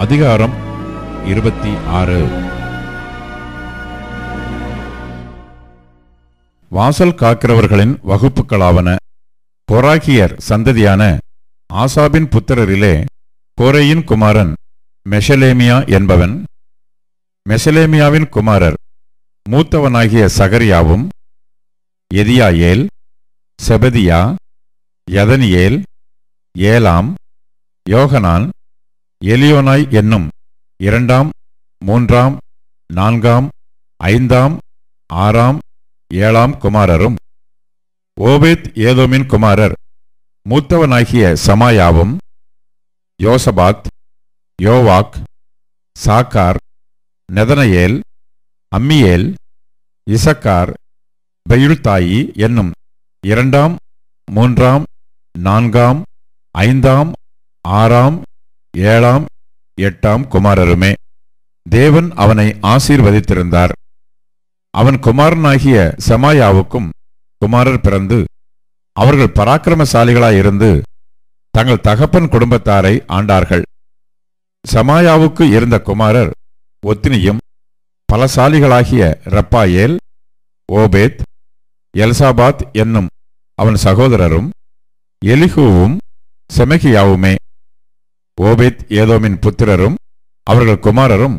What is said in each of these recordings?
அதிகாரம் 26. வாசல் காக்கிறவர்களின் வகுப்புகளாவன. கோராகியர் சந்ததியான ஆசாபின் புத்திரரிலே கோரேயின் குமாரன் மெஷலேமியா என்பவன். மெஷலேமியாவின் குமாரர் மூத்தவனாகிய சகரியாவும், எதியாயேல், செபதியா, யதனியேல், ஏலாம், யோகனான், எலியோனாய் என்னும் 2ஆம், 3ஆம், 4ஆம், 5ஆம், 6ஆம், 7ஆம் குமாரரும், ஓபேத் ஏதோமின் குமாரர் மூத்தவனாகிய சமாயாவும், யோசபாத், யோவாக், சாக்கார், நெதனயேல், அம்மியேல், இசக்கார், பெயுள்தாயி என்னும் 2ஆம், 3ஆம், 4ஆம், 5ஆம், 6ஆம், 7ஆம், 8ஆம் குமாரருமே. தேவன் அவனை ஆசீர்வதித்திருந்தார். அவன் குமாரனாகிய செமாயாவுக்கும் குமாரர் பிறந்து அவர்கள் பராக்கிரமசாலிகளாயிருந்து தங்கள் தகப்பன் குடும்பத்தாரை ஆண்டார்கள். செமாயாவுக்கு இருந்த குமாரர் ஒத்தினியும் பலசாலிகளாகிய ரப்பாயேல், ஓபேத், எல்சாபாத் என்னும் அவன் சகோதரரும், எலிகூவும் செமகியாவுமே. ஓபேத் ஏதோமின் புத்திரரும் அவர்கள் குமாரரும்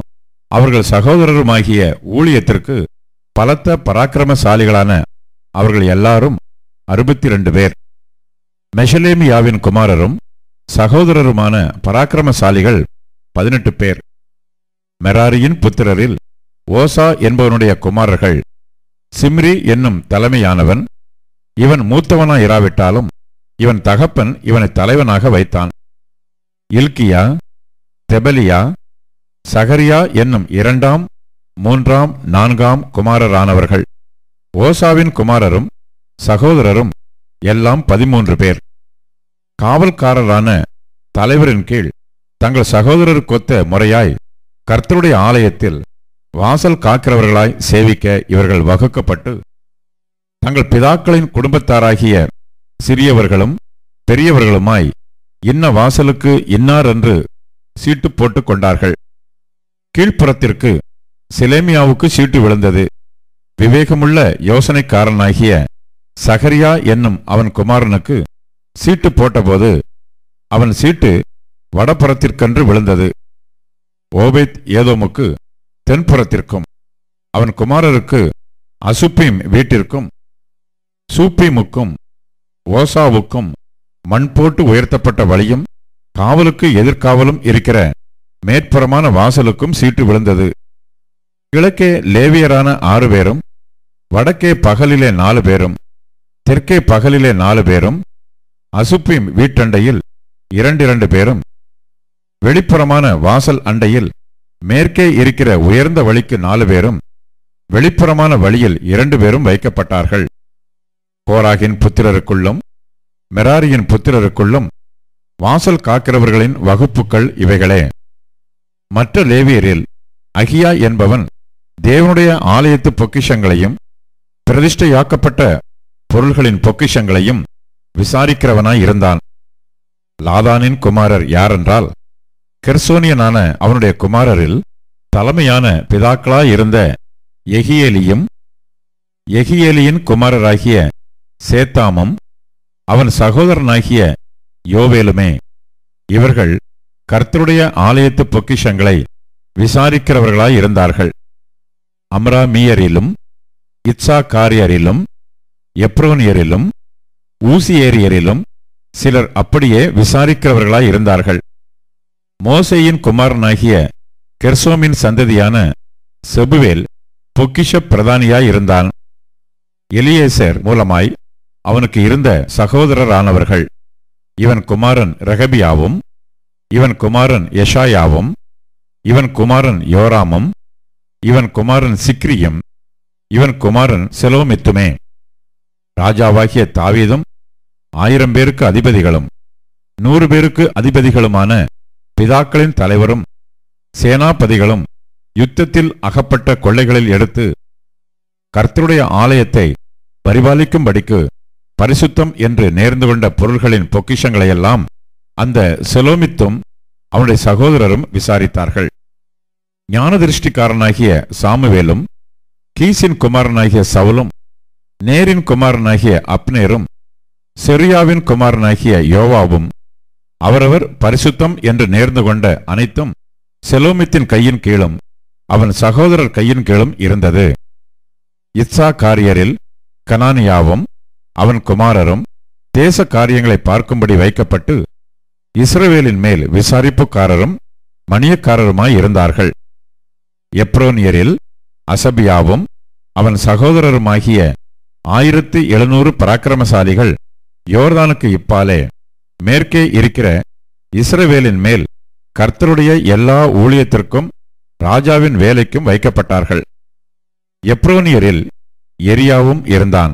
அவர்கள் சகோதரருமாகிய ஊழியத்திற்கு பலத்த பராக்கிரமசாலிகளான அவர்கள் எல்லாரும் 62 பேர். மெஷலேமியாவின் குமாரரும் சகோதரருமான பராக்கிரமசாலிகள் 18 பேர். மெராரியின் புத்திரரில் ஓசா என்பவனுடைய குமாரர்கள் சிம்ரி என்னும் தலைமையானவன். இவன் மூத்தவனாயிராவிட்டாலும் இவன் தகப்பன் இவனை தலைவனாக வைத்தான். இல்கியா, தெபலியா, சகரியா என்னும் 2ஆம், 3ஆம், 4ஆம் குமாரரானவர்கள். ஓசாவின் குமாரரும் சகோதரரும் எல்லாம் 13 பேர். காவல்காரரான தலைவரின் கீழ் தங்கள் சகோதரருக்கொத்த முறையாய் கர்த்தருடைய ஆலயத்தில் வாசல் காக்கிறவர்களாய் சேவிக்க இவர்கள் வகுக்கப்பட்டு தங்கள் பிதாக்களின் குடும்பத்தாராகிய சிறியவர்களும் பெரியவர்களுமாய் இன்ன வாசலுக்கு இன்னார் என்று சீட்டு போட்டுக் கொண்டார்கள். கீழ்ப்புறத்திற்கு சிலேமியாவுக்கு சீட்டு விழுந்தது. விவேகமுள்ள யோசனைக்காரனாகிய சகரியா என்னும் அவன் குமாரனுக்கு சீட்டு போட்டபோது அவன் சீட்டு வடப்புறத்திற்கென்று விழுந்தது. ஓபேத் ஏதோமுக்கு தென்புறத்திற்கும் அவன் குமாரருக்கு அசுப்பீம் வீட்டிற்கும் சூப்பீமுக்கும் ஓசாவுக்கும் மண் போட்டு உயர்த்தப்பட்ட வழியும் காவலுக்கு எதிர்காவலும் இருக்கிற மேற்புறமான வாசலுக்கும் சீட்டு விழுந்தது. கிழக்கே லேவியரான 6 பேரும், வடக்கே பகலிலே 4 பேரும், தெற்கே பகலிலே 4 பேரும், அசுப்பீம் வீட்டண்டையில் 2 பேரும், வெளிப்புறமான வாசல் அண்டையில் மேற்கே இருக்கிற உயர்ந்த வழிக்கு 4 பேரும், வெளிப்புறமான வழியில் 2 பேரும் வைக்கப்பட்டார்கள். கோராகின் புத்திரருக்குள்ளும் மெராரியின் புத்திரருக்குள்ளும் வாசல் காக்கிறவர்களின் வகுப்புகள் இவைகளே. மற்ற லேவியரில் அகியா என்பவன் தேவனுடைய ஆலயத்து பொக்கிஷங்களையும் பிரதிஷ்டையாக்கப்பட்ட பொருள்களின் பொக்கிஷங்களையும் விசாரிக்கிறவனாய் இருந்தான். லாதானின் குமாரர் யாரென்றால், கெர்சோனியனான அவனுடைய குமாரரில் தலைமையான பிதாக்களாயிருந்த எகியேலியும், எகியேலியின் குமாரராகிய சேத்தாமும், அவன் சகோதரனாகிய யோவேலுமே. இவர்கள் கர்த்தருடைய ஆலயத்து பொக்கிஷங்களை விசாரிக்கிறவர்களாயிருந்தார்கள். அம்ராமியரிலும் இத்சாகாரியரிலும் எப்ரோனியரிலும் ஊசியேரியரிலும் சிலர் அப்படியே விசாரிக்கிறவர்களாயிருந்தார்கள். மோசேயின் குமாரனாகிய கெர்சோமின் சந்ததியான செபுவேல் பொக்கிஷ பிரதானியாயிருந்தான். எலியேசர் மூலமாய் அவனுக்கு இருந்த சகோதரரானவர்கள் இவன் குமாரன் ரெகபியாவும், இவன் குமாரன் எஷாயாவும், இவன் குமாரன் யோராமும், இவன் குமாரன் சிக்ரியும், இவன் குமாரன் செலோமித்துமே. ராஜாவாகிய தாவீதும் 1000 பேருக்கு அதிபதிகளும் 100 பேருக்கு அதிபதிகளுமான பிதாக்களின் தலைவரும் சேனாபதிகளும் யுத்தத்தில் அகப்பட்ட கொள்ளைகளில் எடுத்து கர்த்தருடைய ஆலயத்தை பரிபாலிக்கும்படிக்கு பரிசுத்தம் என்று நேர்ந்து கொண்ட பொருள்களின் பொக்கிஷங்களையெல்லாம் அந்த செலோமித்தும் அவனுடைய சகோதரரும் விசாரித்தார்கள். ஞானதிருஷ்டிக்காரனாகிய சாமுவேலும் கீசின் குமாரனாகிய சவுலும் நேரின் குமாரனாகிய அப்னேரும் செரியாவின் குமாரனாகிய யோவாவும் அவரவர் பரிசுத்தம் என்று நேர்ந்து கொண்ட அனைத்தும் செலோமித்தின் கையின் கீழும் அவன் சகோதரர் கையின் கீழும் இருந்தது. இத்சாகாரியரில் கனானியாவும் அவன் குமாரரும் தேச காரியங்களை பார்க்கும்படி வைக்கப்பட்டு இஸ்ரவேலின் மேல் விசாரிப்புக்காரரும் மணியக்காரருமாய் இருந்தார்கள். எப்ரோனியரில் அசபியாவும் அவன் சகோதரருமாகிய 1700 பராக்கிரமசாலிகள் யோர்தானுக்கு இப்பாலே மேற்கே இருக்கிற இஸ்ரவேலின் மேல் கர்த்தருடைய எல்லா ஊழியத்திற்கும் ராஜாவின் வேலைக்கும் வைக்கப்பட்டார்கள். எப்ரோனியரில் எரியாவும் இருந்தான்.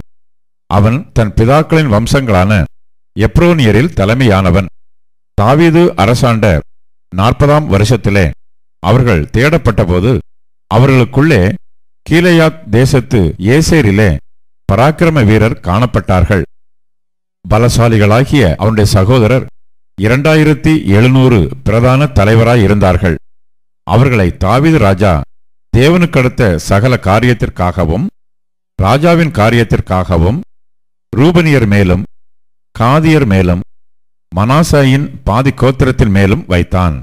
அவன் தன் பிதாக்களின் வம்சங்களான எப்ரோனியரில் தலைமையானவன். தாவீது அரசாண்ட 40ஆம் வருஷத்திலே அவர்கள் தேடப்பட்டபோது அவர்களுக்குள்ளே கீலேயாத் தேசத்து ஏசேரிலே பராக்கிரம வீரர் காணப்பட்டார்கள். பலசாலிகளாகிய அவனுடைய சகோதரர் 2700 பிரதான தலைவராயிருந்தார்கள். அவர்களை தாவீது ராஜா தேவனுக்கடுத்த சகல காரியத்திற்காகவும் ராஜாவின் காரியத்திற்காகவும் ரூபனியர் மேலும் காதியர் மேலும் மனாசாயின் பாதி கோத்திரத்தின் மேலும் வைத்தான்.